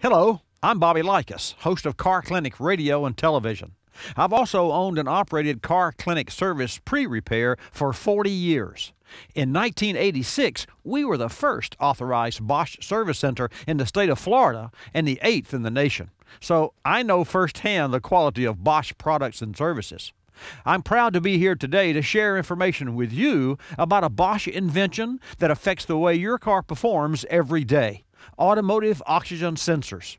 Hello, I'm Bobby Likis, host of Car Clinic Radio and Television. I've also owned and operated Car Clinic Service pre-repair for 40 years. In 1986, we were the first authorized Bosch service center in the state of Florida and the 8th in the nation. So I know firsthand the quality of Bosch products and services. I'm proud to be here today to share information with you about a Bosch invention that affects the way your car performs every day: automotive oxygen sensors.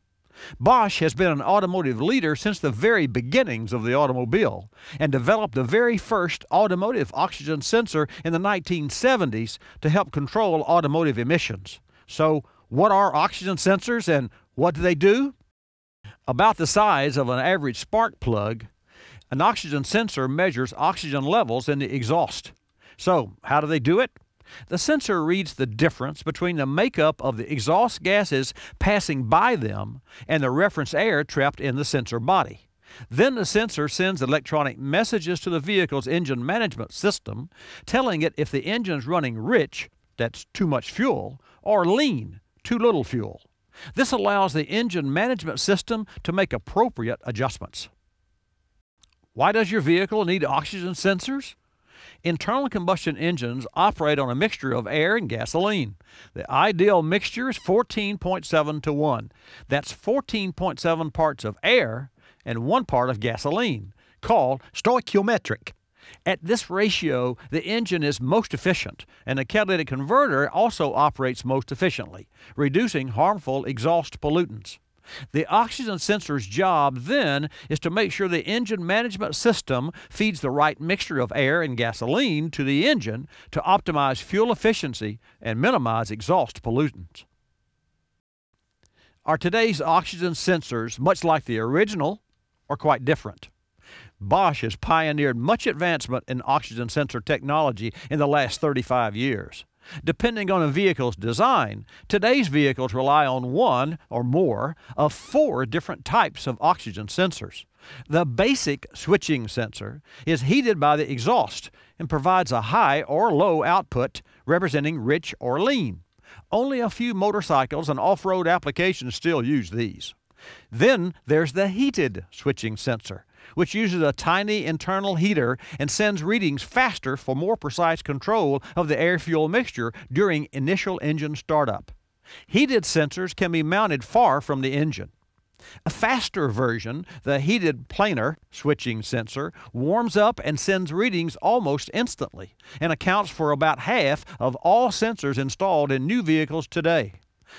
Bosch has been an automotive leader since the very beginnings of the automobile and developed the very first automotive oxygen sensor in the 1970s to help control automotive emissions. So, what are oxygen sensors and what do they do? About the size of an average spark plug, an oxygen sensor measures oxygen levels in the exhaust. So, how do they do it? The sensor reads the difference between the makeup of the exhaust gases passing by them and the reference air trapped in the sensor body. Then the sensor sends electronic messages to the vehicle's engine management system, telling it if the engine's running rich, that's too much fuel, or lean, too little fuel. This allows the engine management system to make appropriate adjustments. Why does your vehicle need oxygen sensors? Internal combustion engines operate on a mixture of air and gasoline. The ideal mixture is 14.7 to 1. That's 14.7 parts of air and 1 part of gasoline, called stoichiometric. At this ratio, the engine is most efficient, and the catalytic converter also operates most efficiently, reducing harmful exhaust pollutants. The oxygen sensor's job then is to make sure the engine management system feeds the right mixture of air and gasoline to the engine to optimize fuel efficiency and minimize exhaust pollutants. Are today's oxygen sensors much like the original or quite different? Bosch has pioneered much advancement in oxygen sensor technology in the last 35 years. Depending on a vehicle's design, today's vehicles rely on one or more of 4 different types of oxygen sensors. The basic switching sensor is heated by the exhaust and provides a high or low output representing rich or lean. Only a few motorcycles and off-road applications still use these. Then there's the heated switching sensor, which uses a tiny internal heater and sends readings faster for more precise control of the air-fuel mixture during initial engine startup. Heated sensors can be mounted far from the engine. A faster version, the heated planar switching sensor, warms up and sends readings almost instantly and accounts for about half of all sensors installed in new vehicles today.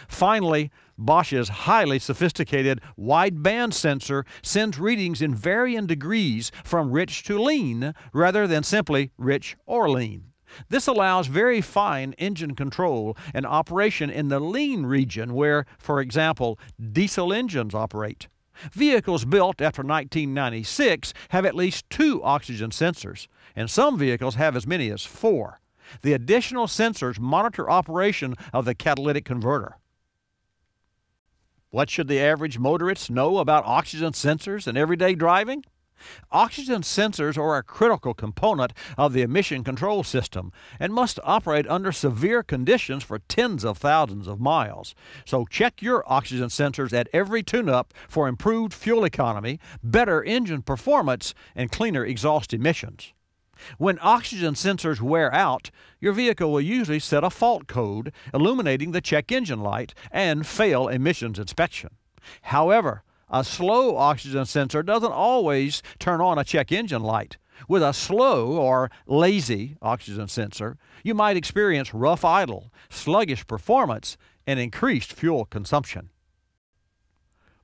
Finally, Bosch's highly sophisticated wideband sensor sends readings in varying degrees from rich to lean rather than simply rich or lean. This allows very fine engine control and operation in the lean region where, for example, diesel engines operate. Vehicles built after 1996 have at least 2 oxygen sensors, and some vehicles have as many as 4. The additional sensors monitor operation of the catalytic converter. What should the average motorist know about oxygen sensors in everyday driving? Oxygen sensors are a critical component of the emission control system and must operate under severe conditions for tens of thousands of miles. So check your oxygen sensors at every tune-up for improved fuel economy, better engine performance, and cleaner exhaust emissions. When oxygen sensors wear out, your vehicle will usually set a fault code illuminating the check engine light and fail emissions inspection. However, a slow oxygen sensor doesn't always turn on a check engine light. With a slow or lazy oxygen sensor, you might experience rough idle, sluggish performance, and increased fuel consumption.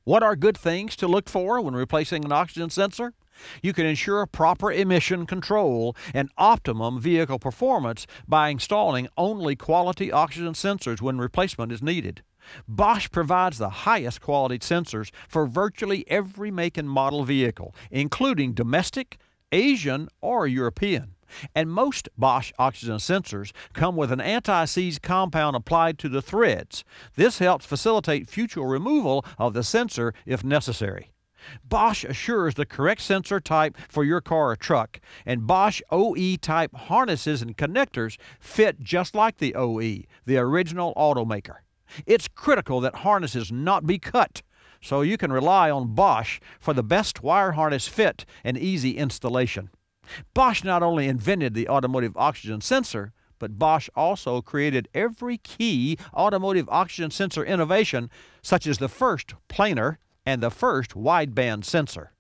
What are good things to look for when replacing an oxygen sensor? You can ensure proper emission control and optimum vehicle performance by installing only quality oxygen sensors when replacement is needed. Bosch provides the highest quality sensors for virtually every make and model vehicle, including domestic, Asian, or European. And most Bosch oxygen sensors come with an anti-seize compound applied to the threads. This helps facilitate future removal of the sensor if necessary. Bosch assures the correct sensor type for your car or truck, and Bosch OE-type harnesses and connectors fit just like the OE, the original automaker. It's critical that harnesses not be cut so you can rely on Bosch for the best wire harness fit and easy installation. Bosch not only invented the automotive oxygen sensor, but Bosch also created every key automotive oxygen sensor innovation, such as the first planar and the first wideband sensor.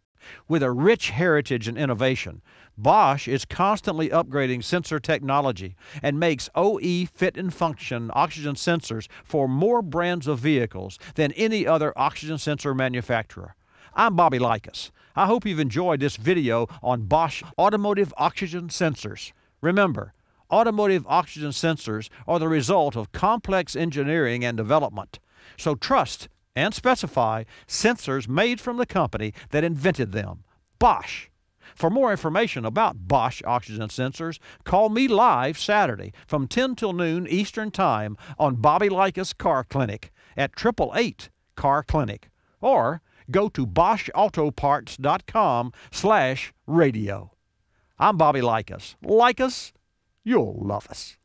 With a rich heritage and innovation, Bosch is constantly upgrading sensor technology and makes OE fit and function oxygen sensors for more brands of vehicles than any other oxygen sensor manufacturer. I'm Bobby Likis. I hope you've enjoyed this video on Bosch automotive oxygen sensors. Remember, automotive oxygen sensors are the result of complex engineering and development. So trust and specify sensors made from the company that invented them, Bosch. For more information about Bosch oxygen sensors, call me live Saturday from 10 till noon Eastern Time on Bobby Likis Car Clinic at 888 Car Clinic, or go to BoschAutoparts.com/radio. I'm Bobby Likis. Like us, you'll love us.